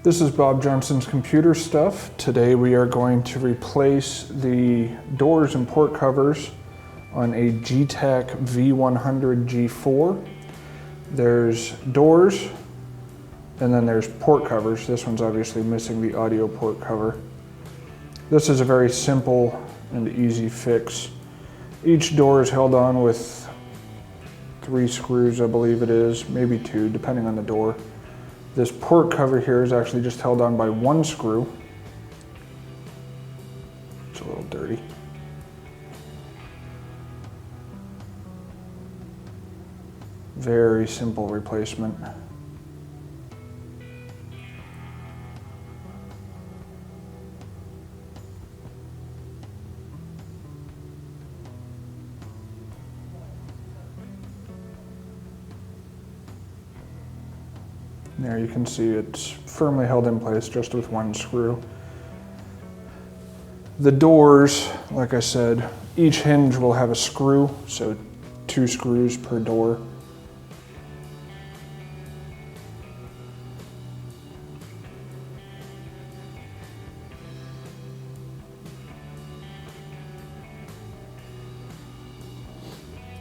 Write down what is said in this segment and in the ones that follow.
This is Bob Johnson's Computer Stuff. Today we are going to replace the doors and port covers on a Getac V100-G4. There's doors and then there's port covers. This one's obviously missing the audio port cover. This is a very simple and easy fix. Each door is held on with 3 screws, I believe it is, maybe 2, depending on the door. This port cover here is actually just held on by 1 screw. It's a little dirty. Very simple replacement. There you can see it's firmly held in place just with 1 screw. The doors, like I said, each hinge will have a screw, so 2 screws per door.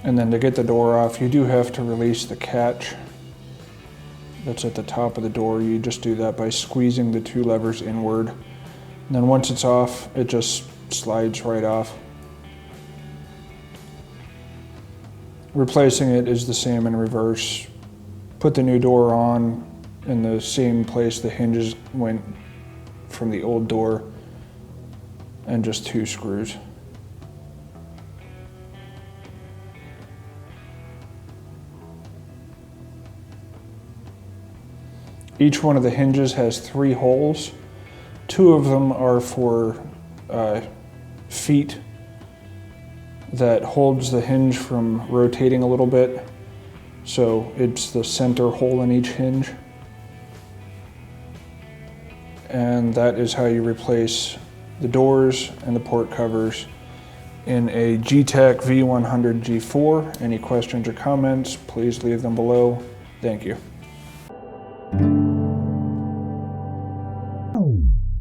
And then to get the door off, you do have to release the catch that's at the top of the door. You just do that by squeezing the 2 levers inward. And then once it's off, it just slides right off. Replacing it is the same in reverse. Put the new door on in the same place the hinges went from the old door, and just 2 screws. Each one of the hinges has 3 holes. 2 of them are for feet that holds the hinge from rotating a little bit. So it's the center hole in each hinge. And that is how you replace the doors and the port covers in a Getac V100-G4. Any questions or comments, please leave them below. Thank you.